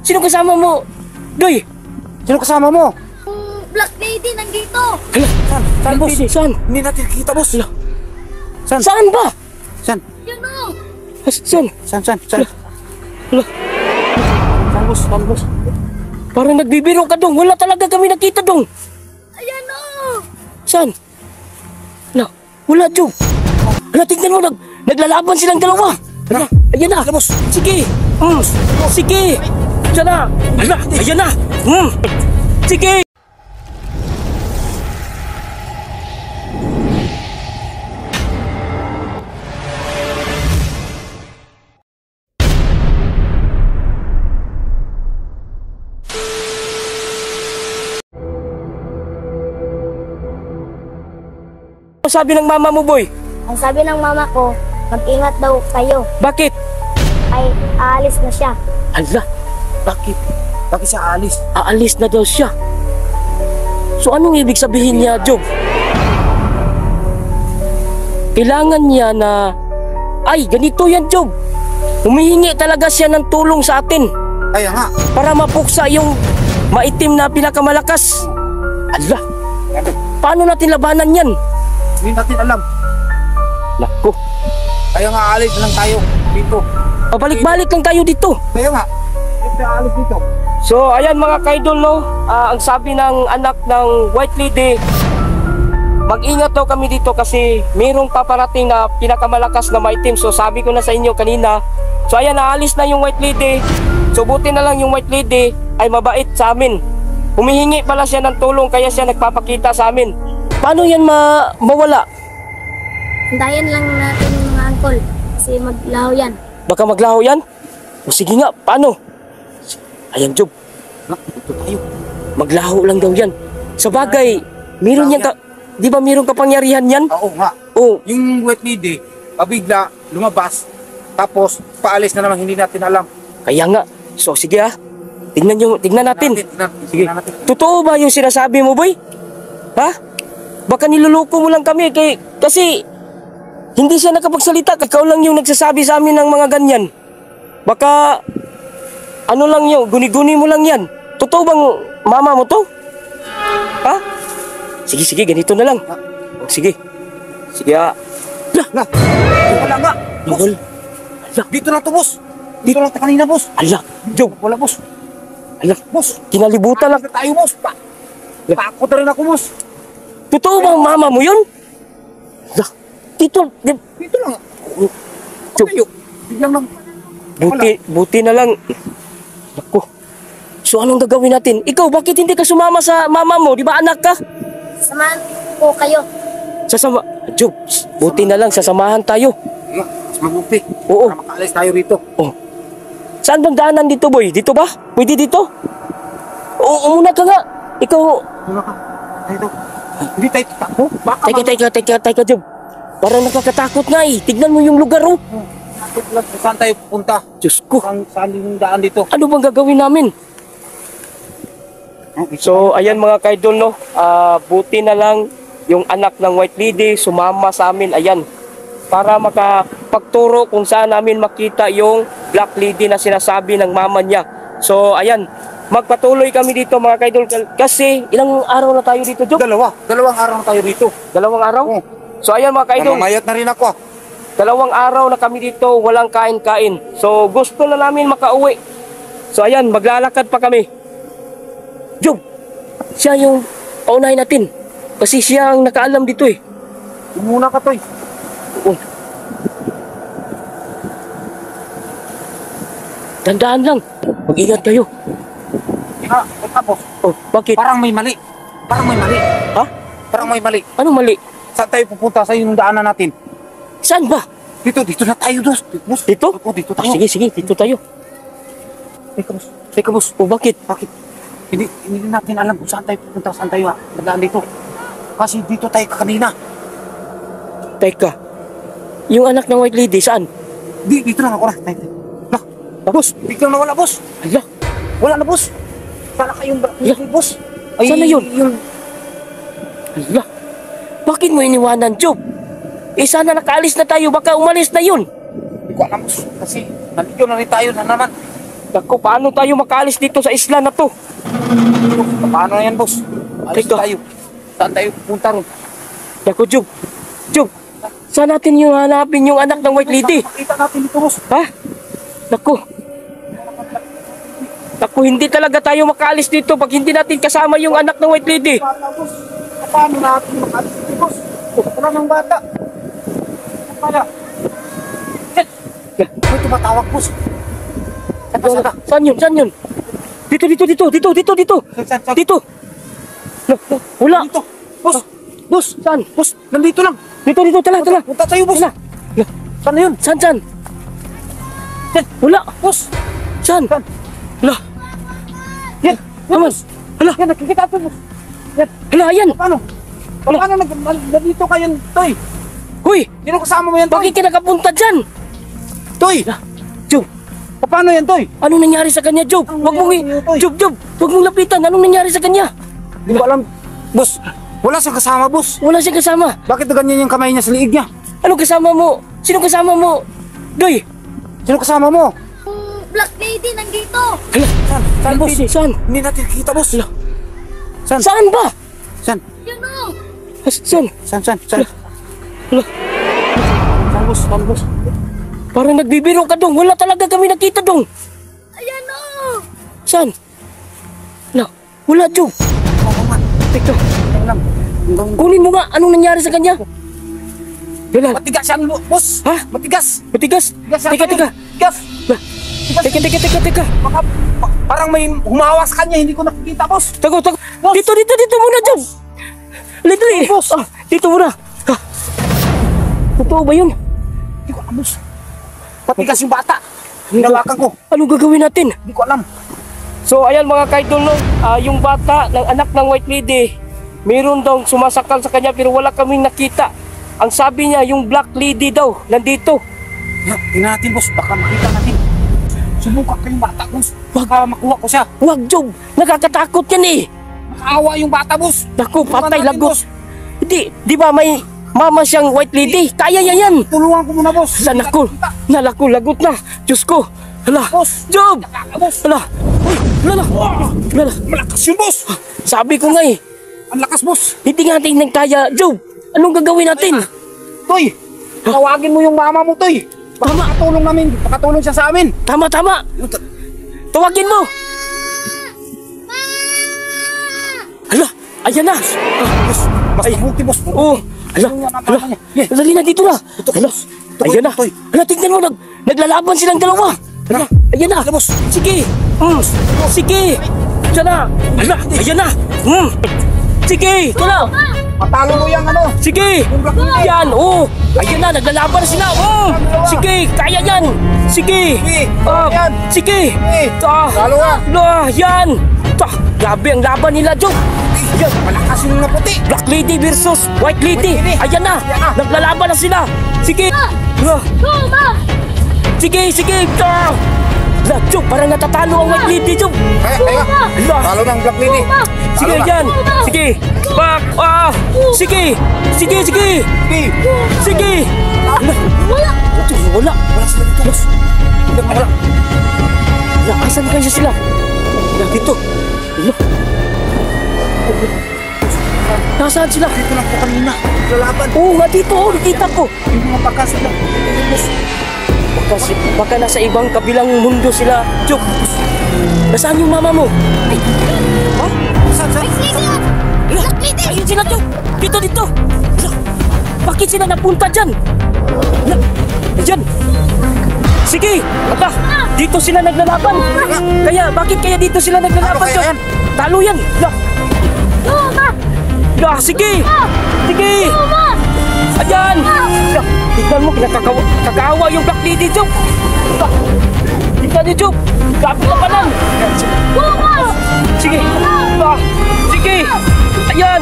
Sino kasama mo? Doy! Sino kasama mo? Black Lady nandito. Hala, Saan, boss? Saan? Hindi natin kita, boss. Hala. Saan? Saan ba? Saan? Yan o. Saan? Saan? Hala. Saan, boss? Saan, boss? Parang nagbibiro ka dong. Wala talaga kami nakita dong. Ayan o. Saan? Hala, wala Job. Hala, tignan mo. Naglalaban silang dalawa. Hala, ayan na. Hala, boss. Sige. Sige. Ayan na. Hala, ayan na. Sige. Ano sabi ng mama mo, boy? Ang sabi ng mama ko, mag-ingat daw kayo. Bakit? Ay, aalis na siya. Hala, bakit? Bakit siya aalis? Aalis na daw siya. So anong ibig sabihin niya, Job? Kailangan niya na... Ay, ganito yan, Job. Humihingi talaga siya ng tulong sa atin Kaya nga. para mapuksa yung maitim na pinakamalakas. Ala, paano natin labanan yan? Hindi natin alam. Naku, Kaya nga aalis lang tayo dito. pabalik-balik lang tayo dito. Kaya nga. Bakit siya aalis dito? So, ayan mga kaidol, no? Ang sabi ng anak ng White Lady, mag-ingat daw kami dito kasi mayroong paparating na pinakamalakas na maitim. So, sabi ko na sa inyo kanina. So, ayan, naalis na yung White Lady. So, buti na lang yung White Lady ay mabait sa amin. Humihingi pala siya ng tulong kaya siya nagpapakita sa amin. Paano yan mawala? Hintayin lang natin mga uncle. Kasi maglaho yan. Baka maglaho yan? O sige nga, paano? Ayan, Job. Dito tayo. Maglaho lang daw yan. Sa bagay, meron yan ka... Di ba meron kapangyarihan yan? Oo nga. Oo. Yung wet lady, pabigla, lumabas, tapos paalis na naman, hindi natin alam. Kaya nga. So, sige tingnan natin. Sige. Tingnan natin. Totoo ba yung sinasabi mo, boy? Ha? Baka niluloko mo lang kami kasi hindi siya nakapagsalita. Ikaw lang yung nagsasabi sa amin ng mga ganyan. Baka ano lang yun, guni-guni mo lang yan. Totoo bang mama mo to? Ha? Sige, ganito na lang. O, sige. Sige, Na, wala nga. Boss, Mahal. Ala, dito na to, boss. Dito lang tayo kanina, boss. ala, Job. Wala, boss. Ala, Boss, kinalibutan lang. alis na tayo, boss. Takot na rin ako, boss. Totoo bang mama mo yun? Ala, dito, Dito lang. Job. Tayo. Biglang lang. buti na lang. Naku. So anong gagawin natin? Ikaw, bakit hindi ka sumama sa mama mo? Di ba anak ka? Samahan ko kayo. Job, buti na lang, sasamahan tayo. Mas mabuti. Oo. Para makaalis tayo rito. Oh. Saan bang daanan dito, boy? Dito ba? Pwede dito? Oo, umuna ka nga. Ikaw, Wala ka. Tayo. Hindi tayo tatakbo. Baka teka, Job. Parang nakakatakot nga eh. Tignan mo yung lugar, oh. Saan tayo pupunta? Diyos ko, Saan yung daan dito? ano bang gagawin namin? So, ayan mga kaidol, no? Buti na lang yung anak ng White Lady sumama sa amin, ayan. Para makapagturo kung saan namin makita yung Black Lady na sinasabi ng mama niya. So, ayan. Magpatuloy kami dito mga kaidol kasi ilang araw na tayo dito, Job? Dalawang araw na tayo rito. Dalawang araw? Oo. So, ayan mga kaidol. Mamayat na rin ako. Dalawang araw na kami dito, walang kain-kain. So, gusto na namin makauwi. So, ayan, maglalakad pa kami. Job, siya yung paunahin natin. Kasi siya ang nakaalam dito eh. Muna ka, Toy. Oh. Tandaan lang, mag-ingat kayo. Tapos, Oh, bakit? parang may mali. Ha? Parang may mali. Ano mali? Saan tayo pupunta sa yung daanan natin? Saan ba? Dito na tayo, boss. Dito? Oo, dito Ah, tayo. sige, dito tayo. Teka, boss. Oh, bakit? Bakit? Hindi natin alam kung saan tayo pupunta, saan tayo nadaan dito. Kasi dito tayo kanina. Teka, yung anak ng White Lady, saan? Dito lang ako na. Boss, biglang nawala, boss. Ala, Wala na, boss. Sana kayong Yeah. boss. Sana yun? Yung ala. Bakit mo iniwanan, Job? Eh, sana nakaalis na tayo, baka umalis na yun. Hindi ko alam, boss. Kasi nandito na rin tayo na naman. Naku, paano tayo makaalis dito sa isla na to? Paano na yan, boss? Alis Teka. tayo. Saan tayo pupunta ron? Naku, Job. Job, saan natin yung hanapin yung anak ng White Lady? Makita natin dito, boss. Ha? Naku. Naku, hindi talaga tayo makaalis dito pag hindi natin kasama yung anak ng White Lady. Bata, boss. Paano natin makalis dito, boss? Wala ng bata. Kaya. May tumatawag, boss. Saan yun? Saan yun? Dito. Saan? Dito. Wala. Dito. Boss. Boss, saan? Boss, nandito lang. Dito. Tala. Punta tayo, boss. Tala. Saan na yun? Saan? Saan? Wala. Boss. Saan? Saan? Wala. Yan. Naman. Hala. Yan, nakikita ko, boss. Yan. Hala, ayan. Paano? Paano nandito kayo, Toy? Huy, Sino kasama mo yan, Toy? bakit ka nakapunta dyan? Toy! Job, Paano yan, Toy? anong nangyari sa kanya, Job? Anong Wag mong nangyari sa'yo, Toy? Job, wag mong lapitan. Anong nangyari sa kanya? Hindi ko alam. Boss, wala siyang kasama, boss. Wala siyang kasama. Bakit na ganyan yung kamay niya sa liig niya? Anong kasama mo? Sino kasama mo? Doy! Sino kasama mo? Black Lady nandito. Hala, Saan, boss? Saan? Hindi natin kita, boss. Saan? Saan ba? Saan? Yun o. Saan? Saan? Hala, Saan, boss? Saan, boss? parang nagbibiro ka dong. Wala talaga kami nakita dong. Ayan o. Saan? Hala, wala, Job. Oo nga. Teka, Ano lang. Hanggang... kunin mo nga. Anong nangyari sa kanya? Hala, Matigas yan, boss. Ha? Matigas. matigas. Matigas yan, Teka. Matigas. Teka. Parang may humawas sa kanya. Hindi ko nakikita, boss. Tago. Boss. Dito muna, Job. Lidli. Boss. Dito muna. Ha? Totoo ba yun? Hindi ko alam, boss. Matigas yung bata. Hinawakan ko. Anong gagawin natin? Hindi ko alam. So ayan mga kaidol, no? Yung bata ng anak ng White Lady, mayroon daw sumasakal sa kanya pero wala kaming nakita. Ang sabi niya, yung Black Lady daw, nandito. Tingnan natin, boss. Baka makita natin. Subukan ko yung bata, boss. Baka makuha ko siya. Huwag, Job. Nakakatakot yan eh. Makaawa yung bata, boss. Naku, Subukan patay, natin, lagot. boss. Hindi, di ba may mama siyang White Lady? Kaya yan yan. Tulungan ko muna, boss. Sana ko, nalaku, lagot na. Diyos ko. Hala, Boss. Job. Boss. Hala, hala. Malakas yun, boss. Sabi ko nga eh, Ang lakas, boss. hindi nga natin kaya. Job, anong gagawin natin? Toy, tawagin mo yung mama mo, Toy. Baka makatulong namin. Makatulong siya sa amin. Tama. Tawagin mo. Hala, ayan na. Boss, mas mabuti, boss. Oh, hala. Dali na dito na. Hala, ayan na. Hala, tignan mo, naglalaban silang dalawa. Hala, ayan na. boss. Sige. Sige. Ayan na. Hala, ayan na. Sige, ito na. Matalo mo yung ano. Sige. Yan, oh. Ayan na, naglalaban sila. Sige, kaya yan. Sige. Sige. Talo ka. Yan. Grabe ang laban nila, Job. Yan, malakas yung naputi. Black Lady versus White Lady. White Lady. Ayan na. Naglalaban na sila. Sige. Tuma. Sige. Hala, Job, parang natatalo ang White Lady, Job. Kaya. Hala. Talo ng Black Lady. Sige, Talo na. yan. Sige. Back. Sige. Hala. Wala. Wala. Wala sila dito, boss. Wala. Hala, asan kaya sila? Hala, dito. Hala. Nasaan sila? Dito lang po kanina. Lalaban. Oo nga, dito. Nakita ko. Yung mga pagkas nila. Boss. Baka nasa ibang kabilang mundo sila. Job, nasaan yung mama mo? Ha? Saan? Black Lady o. Black Lady. Ayun sila, Job. Dito. Hala, bakit sila napunta dyan? Hala, dyan. Sige, aba, dito sila naglalaban. Bakit kaya dito sila naglalaban, Ano kaya Job? yan? Talo yan. Tuma. Sige. Tuma. Ayan. Tignan mo, nakakaawa yung Black Lady, Job. Tignan niyo, Job. Grabe ka pa lang. Tuma. Sige. Sige. Ayan.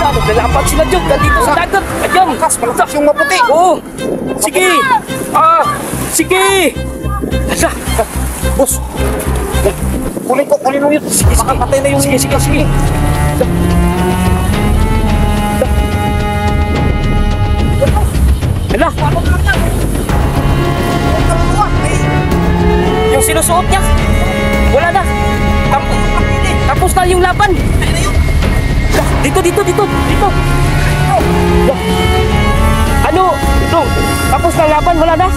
Naglalaban sila, Job. Nandito sa dagat. Ayan. Malakas yung maputi. Oo. Sige. Sige. Asa. Boss. Kunin mo yun. Baka patay na yung... Sige. Hala. Yung sinusuot niya. Wala na. Tapos na yung laban. Dito. Ano? Dong, tapos na laban, wala na?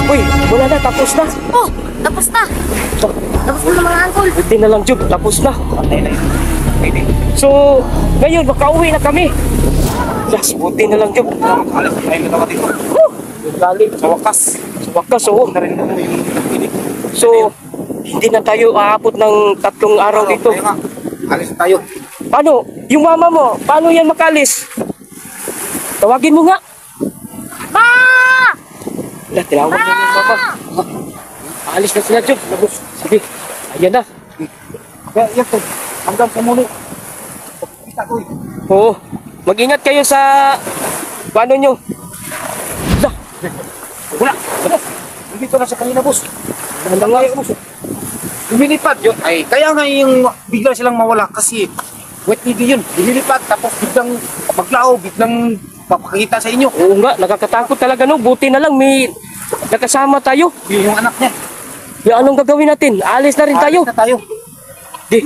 Uy, wala na, tapos na. Oh, tapos na. Tapos na mga angkol. Buti na lang, Jub, tapos na. So, ngayon, makauwi na kami. Yes, buti na lang, Jub. Alam, tayo na naman dito. Galing. Sa wakas. Sa wakas, oo. Narinig mo yung pinig. So, hindi na tayo aabot ng 3 araw dito. Tayo nga. Alis na tayo. Paano? Yung mama mo, paano yan makalis? Tawagin mo nga. Ma! Wala, tinawag niya yung mama. Alis na sila, Jub. Sige, ayan na. Kaya, yan to. Hanggang sa muli. Kita ko eh. Oo. Mag-ingat kayo sa paano nyo. Wala. Dito na sa kanina, boss. Handa nga. Boss. Lumilipad yun. Ay, kaya nga yung bigla silang mawala kasi wet lady yun. Lumilipad tapos biglang maglao, biglang papakita sa inyo. Oo nga, nakakatakot talaga no. Buti na lang may nakasama tayo. Yung anak niya. Yung anong gagawin natin? Alis na rin tayo. Alis na tayo. Di.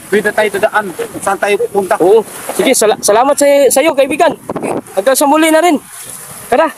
Pwede tayo dadaan kung saan tayo pupunta. Oo. Sige, salamat sa iyo, kaibigan. Hanggang sa muli na rin. Tara.